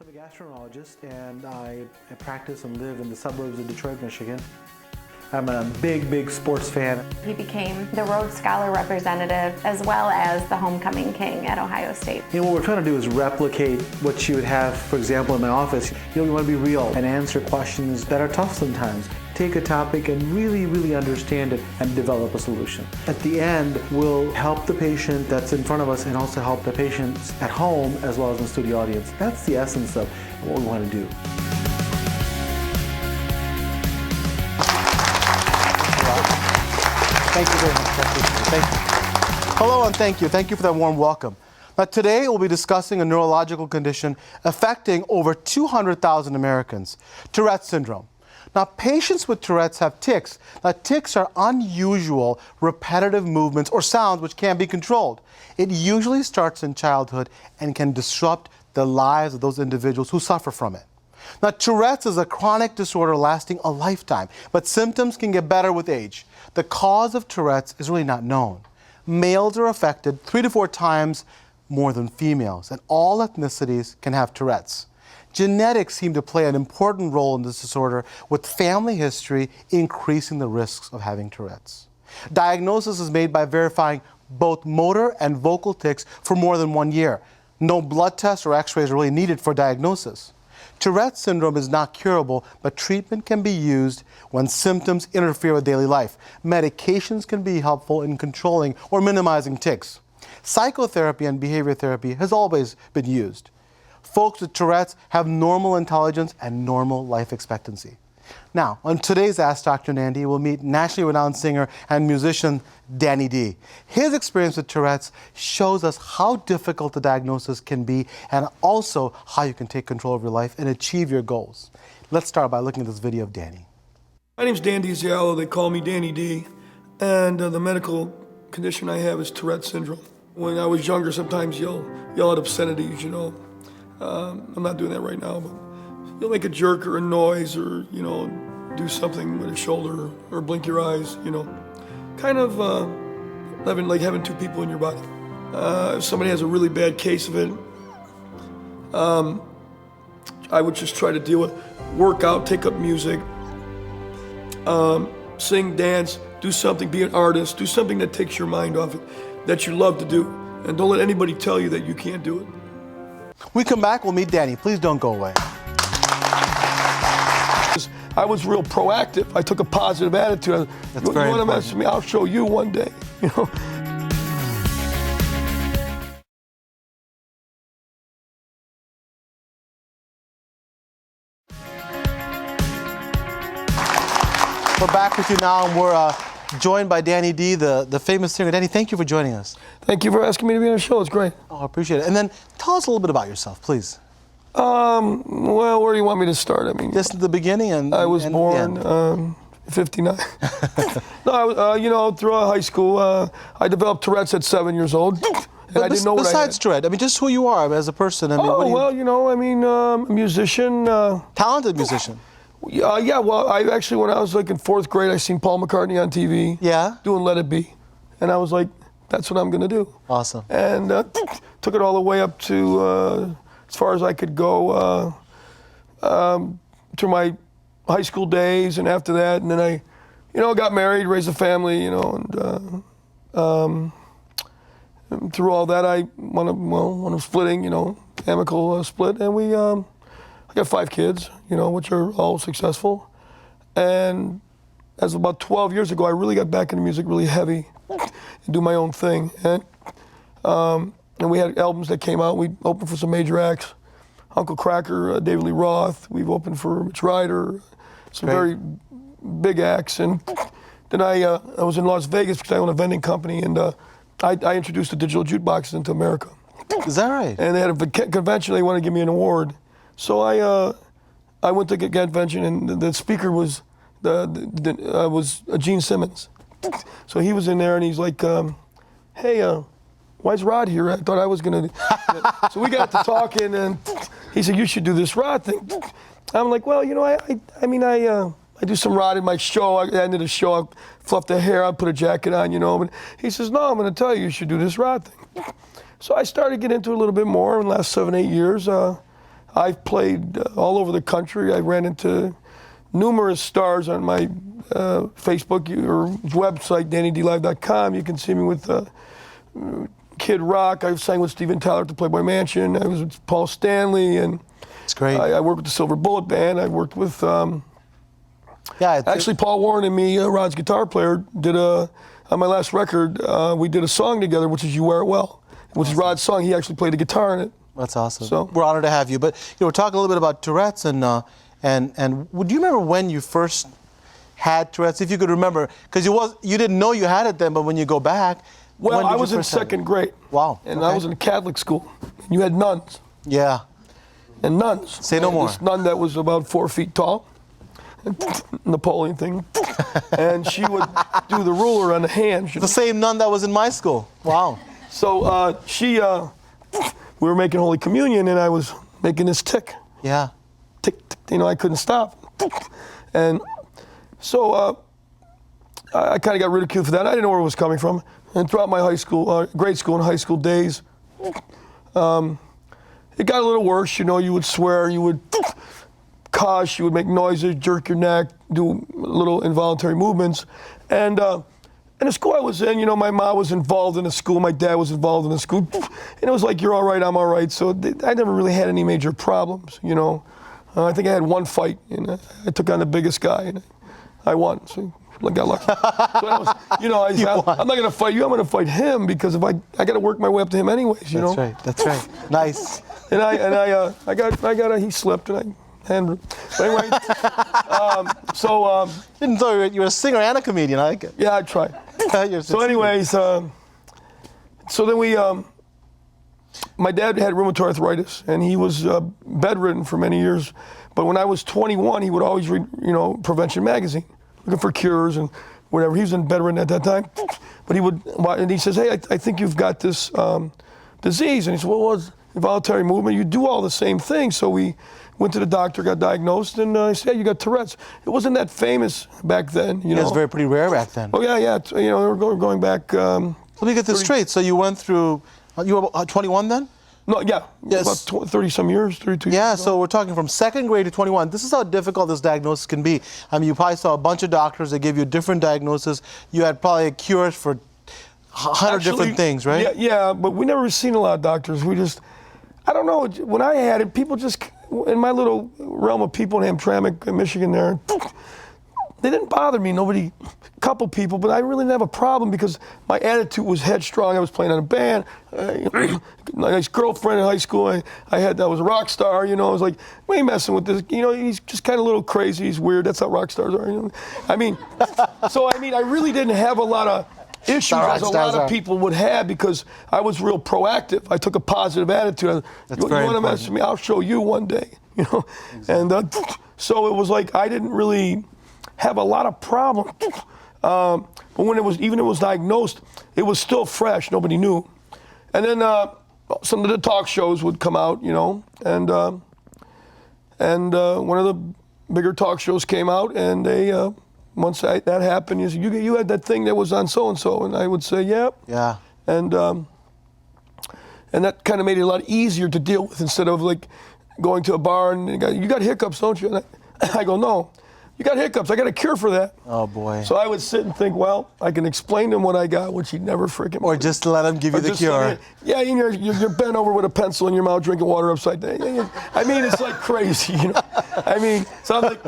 I'm a gastroenterologist, and I practice and live in the suburbs of Detroit, Michigan. I'm a big sports fan. He became the Rhodes Scholar representative as well as the homecoming king at Ohio State. You know, what we're trying to do is replicate what you would have, for example, in my office. You want to be real and answer questions that are tough sometimes. Take a topic and really understand it and develop a solution. At the end, we'll help the patient that's in front of us and also help the patients at home as well as in the studio audience. That's the essence of what we want to do. Thank you very much. Thank you. Hello and thank you. Thank you for that warm welcome. Now today we'll be discussing a neurological condition affecting over 200,000 Americans, Tourette syndrome. Now patients with Tourette's have tics. Now tics are unusual, repetitive movements or sounds which can't be controlled. It usually starts in childhood and can disrupt the lives of those individuals who suffer from it. Now Tourette's is a chronic disorder lasting a lifetime, but symptoms can get better with age. The cause of Tourette's is really not known. Males are affected 3 to 4 times more than females, and all ethnicities can have Tourette's. Genetics seem to play an important role in this disorder, with family history increasing the risks of having Tourette's. Diagnosis is made by verifying both motor and vocal tics for more than 1 year. No blood tests or x-rays are really needed for diagnosis. Tourette syndrome is not curable, but treatment can be used when symptoms interfere with daily life. Medications can be helpful in controlling or minimizing tics. Psychotherapy and behavior therapy has always been used. Folks with Tourette's have normal intelligence and normal life expectancy. Now, on today's Ask Dr. Nandi, we'll meet nationally renowned singer and musician Danny D. His experience with Tourette's shows us how difficult the diagnosis can be and also how you can take control of your life and achieve your goals. Let's start by looking at this video of Danny. My name's Dan Diziello. They call me Danny D. And the medical condition I have is Tourette syndrome. When I was younger, sometimes you'll yell at obscenities, you know. I'm not doing that right now, but you'll make a jerk or a noise or, you know, do something with your shoulder or blink your eyes, you know. Kind of having two people in your body. If somebody has a really bad case of it, I would just try to deal with work out, take up music, sing, dance, do something, be an artist, do something that takes your mind off it, that you love to do. And don't let anybody tell you that you can't do it. We come back, we'll meet Danny. Please don't go away. I was real proactive. I took a positive attitude. That's you very want to mess important. with me? I'll show you one day. You know. We're back with you now, and we're joined by Danny D, the famous singer. Danny, thank you for joining us. Thank you for asking me to be on the show. It's great. Oh, I appreciate it. And then tell us a little bit about yourself, please. Well, where do you want me to start? I mean, Just at the beginning and I was and born 59. No, you know, throughout high school, I developed Tourette's at 7 years old. And I didn't know what I had. Besides Tourette, I mean, just who you are as a person. I mean, Oh, well, you know, I mean, a musician. talented musician. Yeah, well, I actually, when I was like in 4th grade, I seen Paul McCartney on TV. Yeah. Doing Let It Be. And I was like, that's what I'm going to do. Awesome. And took it all the way up to as far as I could go through my high school days and after that. And then I, you know, got married, raised a family, you know, and through all that, I wound up splitting, you know, amicable split. And we, I got 5 kids, you know, which are all successful. And as about 12 years ago, I really got back into music really heavy and do my own thing. And we had albums that came out. We opened for some major acts. Uncle Cracker, David Lee Roth. We've opened for Mitch Ryder, some very big acts. And then I was in Las Vegas because I own a vending company, and I introduced the digital jukeboxes into America. Is that right? And they had a convention. They wanted to give me an award. So I went to the convention, and the speaker was was Gene Simmons. So he was in there, and he's like, "Hey, why's Rod here? I thought I was gonna." So we got to talking, and he said, "You should do this Rod thing." I'm like, "Well, you know, I do some Rod in my show. At the end of the show, I fluff the hair, I put a jacket on, you know." But he says, "No, I'm going to tell you, you should do this Rod thing." So I started getting into it a little bit more in the last 7, 8 years. I've played all over the country. I ran into numerous stars on my Facebook or website, DannyDLive.com. You can see me with Kid Rock. I sang with Steven Tyler at the Playboy Mansion. I was with Paul Stanley, and It's great. I worked with the Silver Bullet Band. I worked with Actually, Paul Warren and me, Rod's guitar player, did on my last record. We did a song together, which is "You Wear It Well," which is Rod's song. He actually played the guitar in it. That's awesome. So we're honored to have you. But we're talking a little bit about Tourette's, and would you remember when you first had Tourette's, if you could remember? Because you didn't know you had it then, but when you go back, well, I was in second grade. Wow. And I was in a Catholic school. You had nuns. Yeah. And nuns. Say no more. This nun that was about 4 feet tall, Napoleon thing, and she would do the ruler on the hand. The same nun that was in my school. Wow. So we were making Holy Communion, and I was making this tick. Yeah. Tick, tick, I couldn't stop. And so I kind of got ridiculed for that. I didn't know where it was coming from. And throughout my high school, grade school and high school days, it got a little worse. You would swear, you would cuss, you would make noises, jerk your neck, do little involuntary movements. And in the school I was in, my mom was involved in the school, my dad was involved in the school, and it was like, you're all right, I'm all right. So I never really had any major problems, I think I had one fight, and I took on the biggest guy, and I won. So I got lucky. So I'm not going to fight you. I'm going to fight him because if I got to work my way up to him anyways. That's right. That's right. Nice. He slipped and I handled it. But anyway, Didn't know you were a singer and a comedian. I like it. Yeah, I tried. So anyways, so then my dad had rheumatoid arthritis, and he was bedridden for many years. But when I was 21, he would always read, Prevention magazine, looking for cures and whatever. He was bedridden at that time. But he says, hey, I think you've got this disease. And he said, well, what's involuntary movement? You do all the same things. So we went to the doctor, got diagnosed, and I said, you got Tourette's. It wasn't that famous back then, It was very pretty rare back then. Oh, yeah. They were going back. Let me get this straight. So you went through, you were 21 then? No, yeah. Yes. About 30-some years, 32 years. Yeah, so we're talking from second grade to 21. This is how difficult this diagnosis can be. I mean, you probably saw a bunch of doctors that gave you different diagnoses. You had probably cures for 100 different things, right? Yeah, but we never seen a lot of doctors. I don't know, when I had it, people just, in my little realm of people in Hamtramck, Michigan there, they didn't bother me, a couple people, but I really didn't have a problem because my attitude was headstrong. I was playing on a band, my nice girlfriend in high school, I was a rock star, I was like, we ain't messing with this, he's just kind of a little crazy, he's weird, that's how rock stars are, I really didn't have a lot of issues as a lot of people would have because I was real proactive. I took a positive attitude. You want to mess with me? I'll show you one day, Exactly. And so it was like I didn't really have a lot of problems. But when it was diagnosed, it was still fresh. Nobody knew. And then some of the talk shows would come out, and one of the bigger talk shows came out, and they. Once that happened, you said, you had that thing that was on so-and-so, and I would say, yep. Yeah. And that kind of made it a lot easier to deal with instead of like going to a bar and you got hiccups, don't you? And I go, no, you got hiccups. I got a cure for that. Oh, boy. So I would sit and think, well, I can explain to him what I got, which he'd never freaking. Or just let him give you the cure. Yeah, you're bent over with a pencil in your mouth, drinking water upside down. It's like crazy, So I'm like,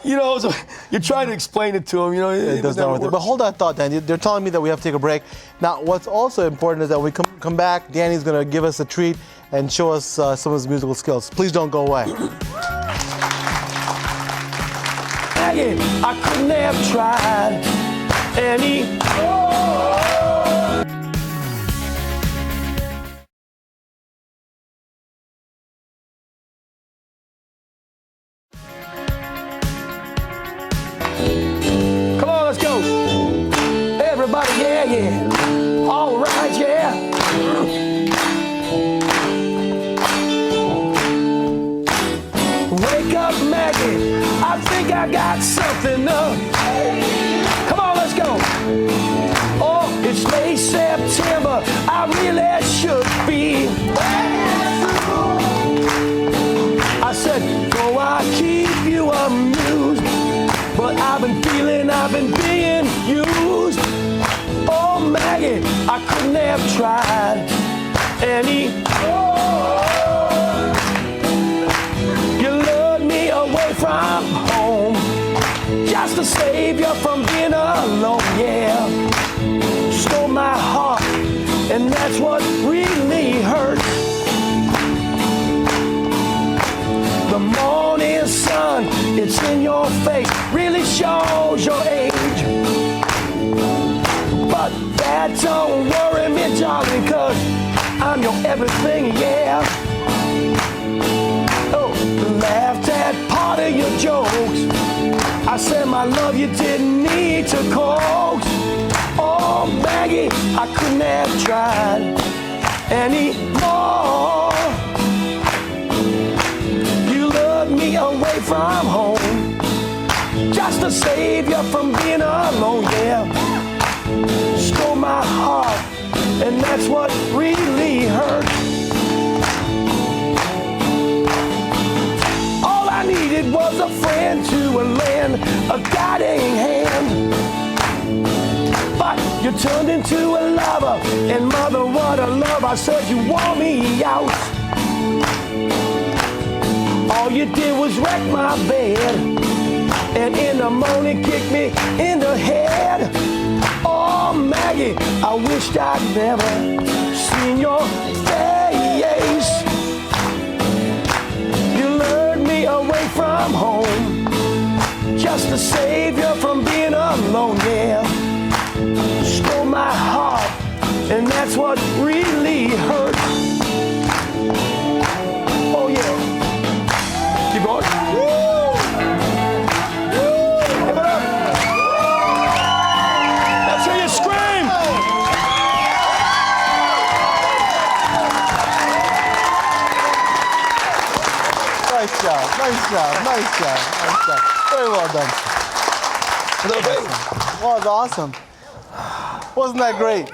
so you try to explain it to him, It does not work. But hold that thought, Danny. They're telling me that we have to take a break. Now, what's also important is that when we come back, Danny's going to give us a treat and show us some of his musical skills. Please don't go away. I couldn't have tried any. Come on, let's go. Everybody, yeah. All right, yeah. Wake up, Maggie. I think I got something up. Come on, let's go. Oh, it's late September. I really should be. said, go, I keep you amused. But I've been being used. Oh, Maggie, I couldn't have tried any more. You lured me away from home just to save you from being alone, yeah. Stole my heart, and that's what really hurts. The morning sun, it's in your face, really shows your age. But that don't worry me, darling, 'cause I'm your everything, yeah. Oh, laughed at part of your jokes. I said my love you didn't need to coax. Oh, Maggie, I couldn't have tried anymore. You lured me away from home just to save you from being alone, yeah. Stole my heart, and that's what really hurt. All I needed was a friend to lend a guiding hand. But you turned into a lover, and mother, what a love. I said you wore me out. All you did was wreck my bed, and in the morning kick me in the head. Oh, Maggie, I wished I'd never seen your face. You lured me away from home just to save you from being alone, yeah. Stole my heart, and that's what really hurt. Oh, yeah. Keep going. Woo! Woo! Give it up. That's how you scream. Nice job, nice job, nice job, nice job. Very well done. Well, it's awesome. Wasn't that great?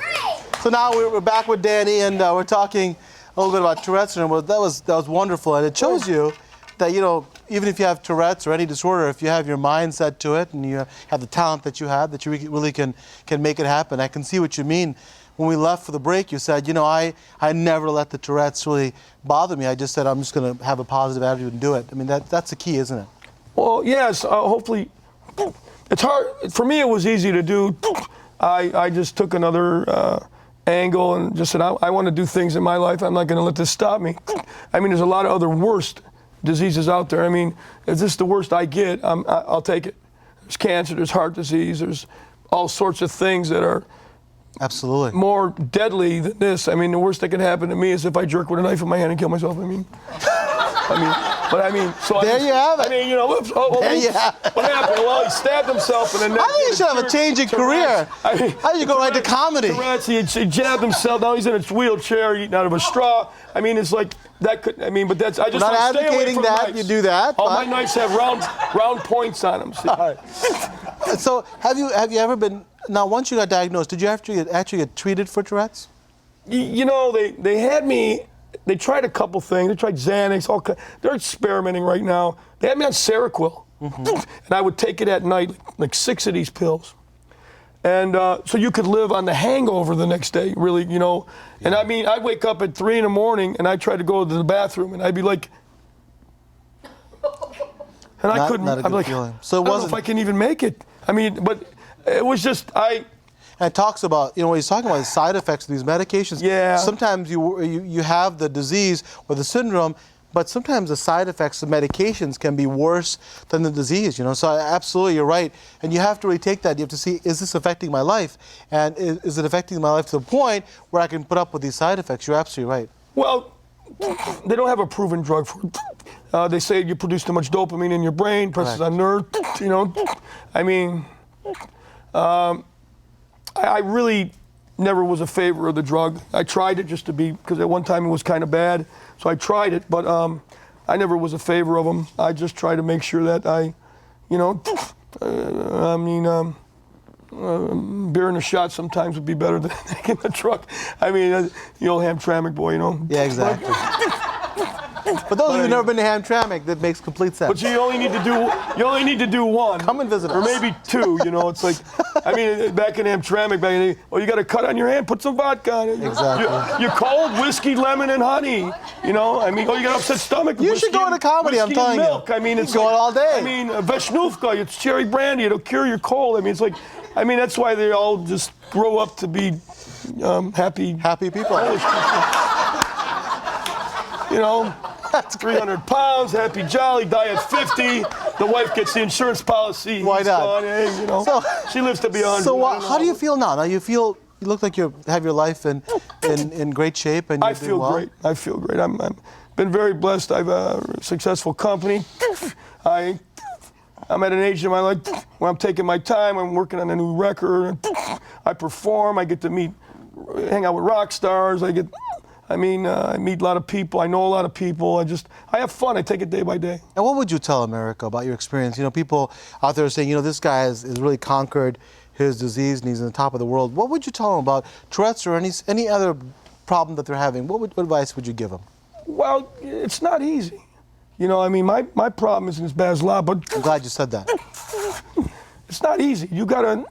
So now we're back with Danny, and we're talking a little bit about Tourette syndrome. Well, that was wonderful, and it shows you that, you know, even if you have Tourette's or any disorder, if you have your mind set to it and you have the talent that you have, that you really can make it happen. I can see what you mean. When we left for the break, you said, you know, I never let the Tourette's really bother me. I just said I'm just going to have a positive attitude and do it. I mean, that's the key, isn't it? Well, yes, hopefully. It's hard. For me, it was easy to do. I just took another angle and just said, I want to do things in my life. I'm not going to let this stop me. I mean, there's a lot of other worst diseases out there. I mean, if this is the worst I get, I'll take it. There's cancer, there's heart disease, there's all sorts of things that are absolutely more deadly than this. I mean, the worst that could happen to me is if I jerk with a knife in my hand and kill myself. So there you have it. I mean, you know, what happened? Well, he stabbed himself in the neck. I think he should have a changing career. How do you go right to comedy? Tourette's, he jabbed himself. Now he's in a wheelchair eating out of a straw. I mean, it's like that could. I mean, but that's. I just not like, stay away advocating from that. knives. You do that. All my knives have round points on them. See? All right. So have you ever been? Now, once you got diagnosed, did you actually get treated for Tourette's? You know, they had me. They tried a couple things. They tried Xanax. They're experimenting right now. They had me on Seroquel, and I would take it at night, like 6 of these pills, and so you could live on the hangover the next day. Really, you know. Yeah. And I mean, I'd wake up at 3 a.m. and I'd try to go to the bathroom, and I'd be like, and I couldn't. Not a good I'm like, feeling. So I don't know if I can even make it. I mean, but it was just And it talks about, you know, what he's talking about is side effects of these medications. Yeah. Sometimes you have the disease or the syndrome, but sometimes the side effects of medications can be worse than the disease, you know. So absolutely, you're right. And you have to really take that. You have to see, is this affecting my life? And is it affecting my life to the point where I can put up with these side effects? You're absolutely right. Well, they don't have a proven drug for it. They say you produce too much dopamine in your brain, presses on nerve, you know. I mean, I really never was a favor of the drug. I tried it just to be, because at one time it was kind of bad, so I tried it, but I never was a favor of them. I just try to make sure that I, you know, beer and a shot sometimes would be better than taking the drug. I mean, the old Hamtramck boy, you know. Yeah, exactly. For those of you who've never been to Hamtramck, that makes complete sense. But you only need to do one. Come and visit us. Or maybe two, you know, it's like, I mean, back in Hamtramck, you got a cut on your hand, put some vodka on it. Exactly. You're cold, whiskey, lemon, and honey, you know, I mean, you got upset stomach. You should go into comedy, I'm telling you. Milk. I mean, it's go all day. I mean, Veshnuvka, it's cherry brandy, it'll cure your cold. I mean, it's like, that's why they all just grow up to be happy people. You know, 300 pounds, happy, jolly, die at 50. The wife gets the insurance policy. Why not? Gone, you know, she lives to be 100. So how do you feel now? Now you look like you have your life in great shape, and you're doing well. Great. I feel great. I'm been very blessed. I have a successful company. I'm at an age in my life where I'm taking my time. I'm working on a new record. I perform. I get to hang out with rock stars. I meet a lot of people. I know a lot of people. I have fun. I take it day by day. And what would you tell America about your experience? You know, people out there are saying, you know, this guy has really conquered his disease and he's on the top of the world. What would you tell them about Tourette's or any other problem that they're having? What advice would you give them? Well, it's not easy. You know, I mean, my problem isn't as bad as a lot, but I'm glad you said that. it's not easy. You gotta.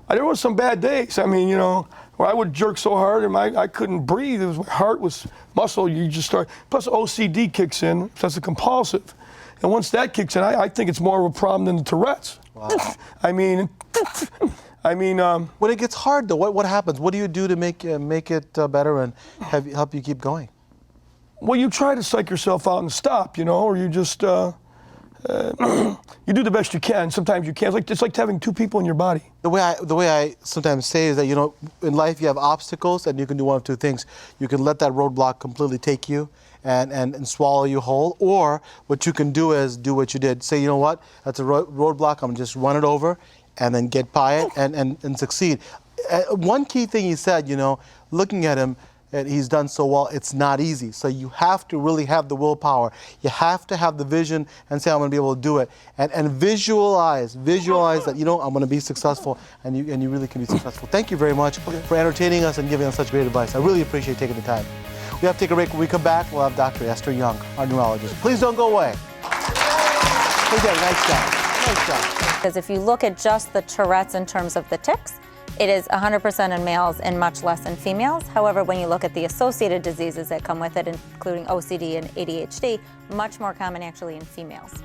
There were some bad days. I mean, you know, where I would jerk so hard and I couldn't breathe. My heart was muscle. You just start. Plus OCD kicks in. That's a compulsive, and once that kicks in, I think it's more of a problem than the Tourette's. Wow. I mean, when it gets hard though, what happens? What do you do to make it better and help you keep going? Well, you try to psych yourself out and stop, you know, or you just you do the best you can. Sometimes you can't. It's like having two people in your body. The way I sometimes say is that, you know, in life you have obstacles and you can do one of two things. You can let that roadblock completely take you and swallow you whole, or what you can do is do what you did. Say, you know what, that's a roadblock, I'm gonna just run it over and then get by it and succeed. One key thing he said, you know, looking at him, and he's done so well, it's not easy. So you have to really have the willpower. You have to have the vision and say, I'm gonna be able to do it. And visualize that, you know, I'm gonna be successful, and you really can be successful. Thank you very much for entertaining us and giving us such great advice. I really appreciate taking the time. We have to take a break. When we come back, we'll have Dr. Esther Young, our neurologist. Please don't go away. Okay, nice job. Nice job. Because if you look at just the Tourette's in terms of the tics, it is 100% in males and much less in females. However, when you look at the associated diseases that come with it, including OCD and ADHD, much more common actually in females.